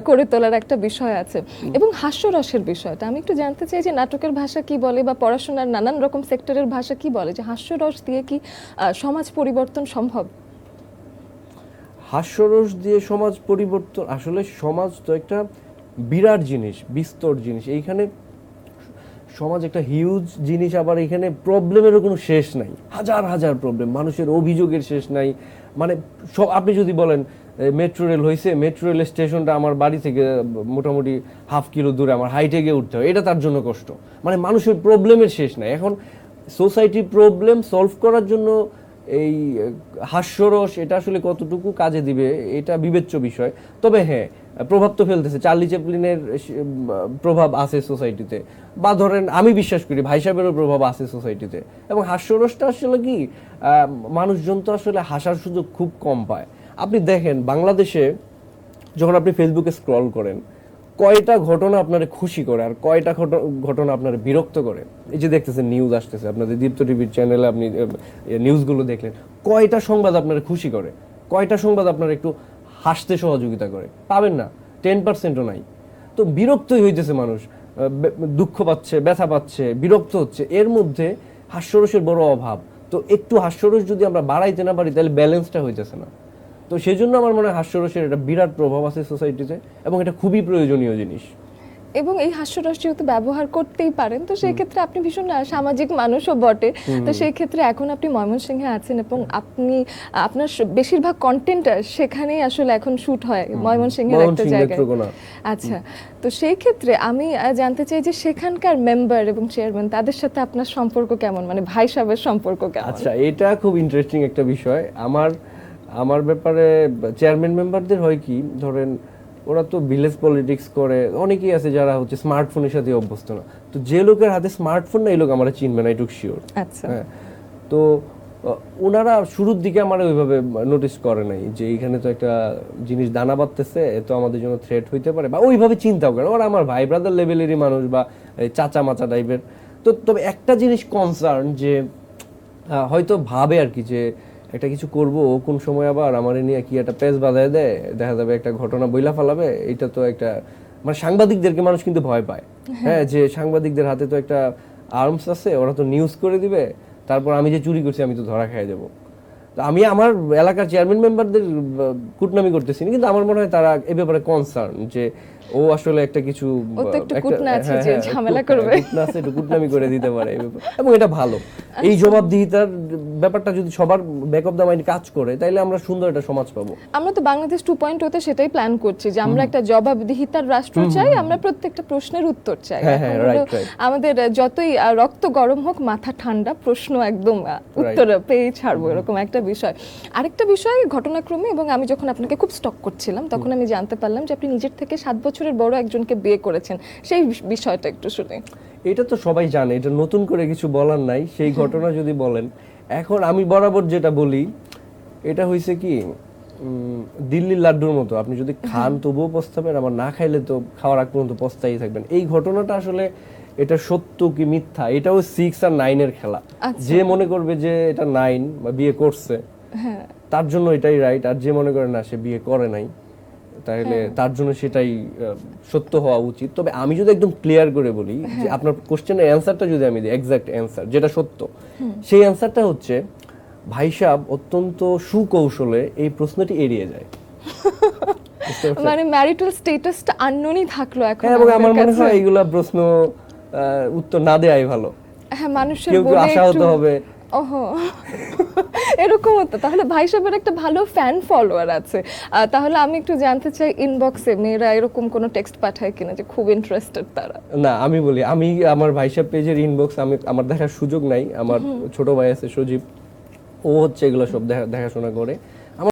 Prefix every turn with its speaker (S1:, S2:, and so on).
S1: করে তোলার একটা বিষয় আছে। এবং হাস্যরসের বিষয়টা আমি একটু জানতে চাই যে নাটকের ভাষা কি বলে বা পড়াশোনার নানান রকম সেক্টরের ভাষা কি বলে, যে হাস্যরস দিয়ে কি সমাজ পরিবর্তন সম্ভব?
S2: হাস্যরস দিয়ে সমাজ পরিবর্তন, আসলে সমাজ তো একটা বিরাট জিনিস, বিস্তর জিনিস। এইখানে সমাজ একটা হিউজ জিনিস, আবার এখানে প্রবলেমেরও কোনো শেষ নাই, হাজার হাজার প্রবলেম, মানুষের অভিযোগের শেষ নাই। মানে সব, আপনি যদি বলেন মেট্রো রেল হয়েছে, মেট্রো রেল স্টেশনটা আমার বাড়ি থেকে মোটামুটি হাফ কিলো দূরে, আমার হাইটে গিয়ে উঠতে হয়, এটা তার জন্য কষ্ট। মানে মানুষের প্রবলেমের শেষ নাই। এখন সোসাইটির প্রবলেম সলভ করার জন্য এই হাস্যরস এটা আসলে কতটুকু কাজে দিবে এটা বিবেচ্য বিষয়। তবে হ্যাঁ, প্রভাব তো ফেলতেছে। চার্লি চ্যাপলিনের প্রভাব আছে সোসাইটিতে, বা ধরেন আমি বিশ্বাস করি ভাই সাহেবেরও প্রভাব আছে সোসাইটিতে। এবং হাস্যরসটা আসলে কি, মানুষজন তো আসলে হাসার সুযোগ খুব কম পায়। আপনি দেখেন বাংলাদেশে যখন আপনি ফেসবুকে স্ক্রল করেন, কয়টা ঘটনা আপনার খুশি করে আর কয়টা ঘটনা আপনার বিরক্ত করে। এই যে দেখতেছেন নিউজ আসতেছে আপনাদের দীপ্ত টিভির চ্যানেলে, আপনি নিউজগুলো দেখলেন, কয়টা সংবাদ আপনার খুশি করে, কয়টা সংবাদ আপনার একটু হাসতে সহযোগিতা করে? পাবেন না, 10%ও নাই। তো বিরক্তই হইতেছে মানুষ, দুঃখ পাচ্ছে, ব্যথা পাচ্ছে, বিরক্ত হচ্ছে। এর মধ্যে হাস্যরসের বড় অভাব। তো একটু হাস্যরস যদি আমরা বাড়াইতে না পারি তাহলে ব্যালেন্সটা হইতেছে না। তো সেই জন্য আমার মনে হয় হাস্যরসের একটা বিরাট প্রভাব আছে সোসাইটিতে, এবং এটা খুবই প্রয়োজনীয় জিনিস।
S1: এবং এই হাস্যরস যেহেতু ব্যবহার করতেই পারেন, তো সেই ক্ষেত্রে আপনি ভীষণ সামাজিক মানুষও বটে। তো সেই ক্ষেত্রে এখন আপনি ময়মনসিংহে আছেন এবং আপনি আপনার বেশিরভাগ কন্টেন্ট সেখানেই আসলে এখন শুট হয়, ময়মনসিংহের একটা জায়গায়। আচ্ছা, তো সেই ক্ষেত্রে আমি জানতে চাই যে সেখানকার মেম্বার এবং চেয়ারম্যান তাদের সাথে আপনার সম্পর্ক কেমন, মানে ভাই সাহেবের সম্পর্ক কেমন?
S2: আচ্ছা, এটা খুব ইন্টারেস্টিং একটা বিষয়। আমার ব্যাপারে চেয়ারম্যান মেম্বারদের হয় কি, ধরেন ওরা তো ভিলেজ পলিটিক্স করে, অনেকেই আছে যারা হচ্ছে স্মার্টফোনের সাথে অভ্যস্ত না। তো যে লোকের হাতে স্মার্টফোন না, এই লোক আমরা চিনবে না, এটুকু শিওর।
S1: আচ্ছা,
S2: হ্যাঁ, তো ওনারা শুরুর দিকে আমার ওইভাবে নোটিস করে নাই যে এইখানে তো একটা জিনিস দানা বাঁধতেছে, এ তো আমাদের জন্য থ্রেট হইতে পারে, বা ওইভাবে চিন্তাও করে। ওরা আমার ভাই ব্রাদার লেভেলেরই মানুষ, বা চাচা মাচা টাইপের। তো তবে একটা জিনিস কনসার্ন, যে হয়তো ভাবে আর কি যে একটা কিছু করব, ও কোন সময় আবার আমার নিয়ে কি একটা পেজ বাঁধায় দেয়, দেখা যাবে একটা ঘটনা বইলা ফেলাবে। এটা তো একটা, মানে সাংবাদিকদেরকে মানুষ কিন্তু ভয় পায়। হ্যাঁ, যে সাংবাদিকদের হাতে তো একটা আর্মস আছে, ওরা তো নিউজ করে দিবে, তারপর আমি যে চুরি করছি আমি তো ধরা খেয়ে যাব। তো আমি আমার এলাকার চেয়ারম্যান মেম্বারদের কুটনামি করতেছি না, কিন্তু আমার মনে হয় তারা এ ব্যাপারে কনসার্ন যে ও আসলে একটা কিছু
S1: ঝামেলা করবে,
S2: একটু কুটনামি করে দিতে পারে, এবং এটা ভালো। এই জবাবদিহিতার ব্যাপারটা যদি সবার ব্যাক অফ দ্য মাইন্ড কাজ করে, তাইলে আমরা সুন্দর একটা সমাজ পাবো।
S1: আমরা তো বাংলাদেশ 2.0 তে সেটাই প্ল্যান করছি যে আমরা একটা জবাবদিহিতার রাষ্ট্র চাই, আমরা প্রত্যেকটা প্রশ্নের উত্তর চাই। আমাদের যতই রক্ত গরম হোক, মাথা ঠান্ডা, প্রশ্ন একদম উত্তর পেয়ে ছাড়বো, এরকম একটা বিষয়। আরেকটা বিষয় ঘটনাক্রমে, এবং আমি যখন আপনাকে খুব স্টক করছিলাম তখন আমি জানতে পারলাম যে আপনি নিজের থেকে 7 বছরের বড় একজনকে বিয়ে করেছেন। সেই বিষয়টা একটু শুনি।
S2: এটা তো সবাই জানে, এটা নতুন করে কিছু বলার নাই। সেই ঘটনা যদি বলেন, এখন আমি বরাবর যেটা বলি, এটা হয়েছে কি দিল্লির লাড্ডুর মতো, আপনি যদি খান তবুও পস্তাবেন, আবার না খাইলে তো খাওয়ার আগ পর্যন্ত পস্তাই থাকবেন। এই ঘটনাটা আসলে এটা সত্য কি মিথ্যা, এটাও 6 আর 9 এর খেলা। যে মনে করবে যে এটা 9 বা বিয়ে করছে, তার জন্য এটাই রাইট, আর যে মনে করে না সে বিয়ে করে নাই, তাহলে তার জন্য সেটাই সত্য হওয়া উচিত। তবে আমি যদি একদম ক্লিয়ার করে বলি যে আপনার কোশ্চেনের অ্যানসারটা যদি আমি দিই, এক্সাক্ট অ্যানসার যেটা সত্য, সেই অ্যানসারটা হচ্ছে ভাই সাহেব অত্যন্ত সুকৌশলে এই প্রশ্নটি এড়িয়ে যায়।
S1: মানে ম্যারিটাল স্ট্যাটাসটা আননোনই থাকলো এখন।
S2: এবং আমার মনে হয় এইগুলা প্রশ্ন উত্তর না দেয়াই ভালো।
S1: হ্যাঁ, মানুষের
S2: কেউ আশাহত হবে।
S1: ওহো, এরকম হতো। তাহলে ভাই সাহেবের একটা ভালো ফ্যান ফলোয়ার আছে। তাহলে আমি একটু জানতে চাই, ইনবক্সে মেয়েরা এরকম কোনো টেক্সট পাঠায় কিনা যে খুব ইন্টারেস্টেড তারা?
S2: না, আমি বলি, আমি আমার ভাই সাহেব পেজের ইনবক্স আমার দেখার সুযোগ নাই। আমার ছোট ভাই আছে সজীব, ও হচ্ছে এগুলো সব দেখাশোনা করে।